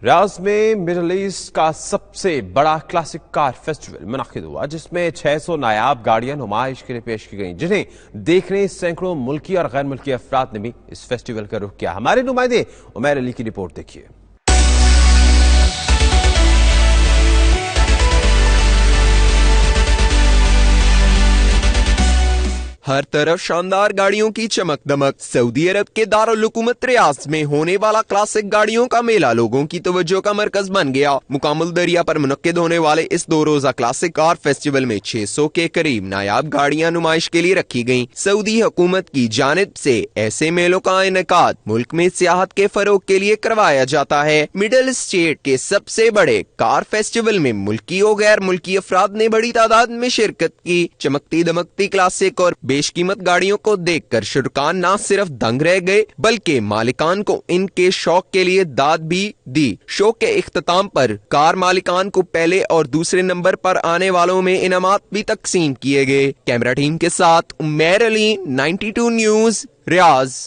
ریاض میں middle asset کا سب سے بڑا کلاسک کار فیسٹیول منعقد ہوا، جس میں 600 نایاب گاڑیاں نمائش کے لیے پیش کی گئیں، جنہیں دیکھنے سینکڑوں ملکی اور غیر ملکی افراد نے بھی اس فیسٹیول کا رخ کیا۔ ہمارے نمائندے عمیر علی کی رپورٹ دیکھیے۔ ہر طرف شاندار گاڑیوں کی چمک دمک۔ سعودی عرب کے دارالحکومت ریاض میں ہونے والا کلاسک گاڑیوں کا میلہ لوگوں کی توجہ کا مرکز بن گیا۔ مکمل دریا پر منعقد ہونے والے اس 2 روزہ کلاسک کار فیسٹیول میں 600 کے قریب نایاب گاڑیاں نمائش کے لیے رکھی گئیں۔ سعودی حکومت کی جانب سے ایسے میلوں کا انعقاد ملک میں سیاحت کے فروغ کے لیے کروایا جاتا ہے۔ مڈل اسٹیٹ کے سب سے بڑے کار فیسٹیول میں ملکی و غیر ملکی افراد نے بڑی تعداد میں شرکت کی۔ چمکتی دمکتی کلاسک اور بیش قیمت گاڑیوں کو دیکھ کر شرکاء نہ صرف دنگ رہ گئے بلکہ مالکان کو ان کے شوق کے لیے داد بھی دی۔ شو کے اختتام پر کار مالکان کو پہلے اور دوسرے نمبر پر آنے والوں میں انعامات بھی تقسیم کیے گئے۔ کیمرہ ٹیم کے ساتھ عمیر علی، 92 نیوز، ریاض۔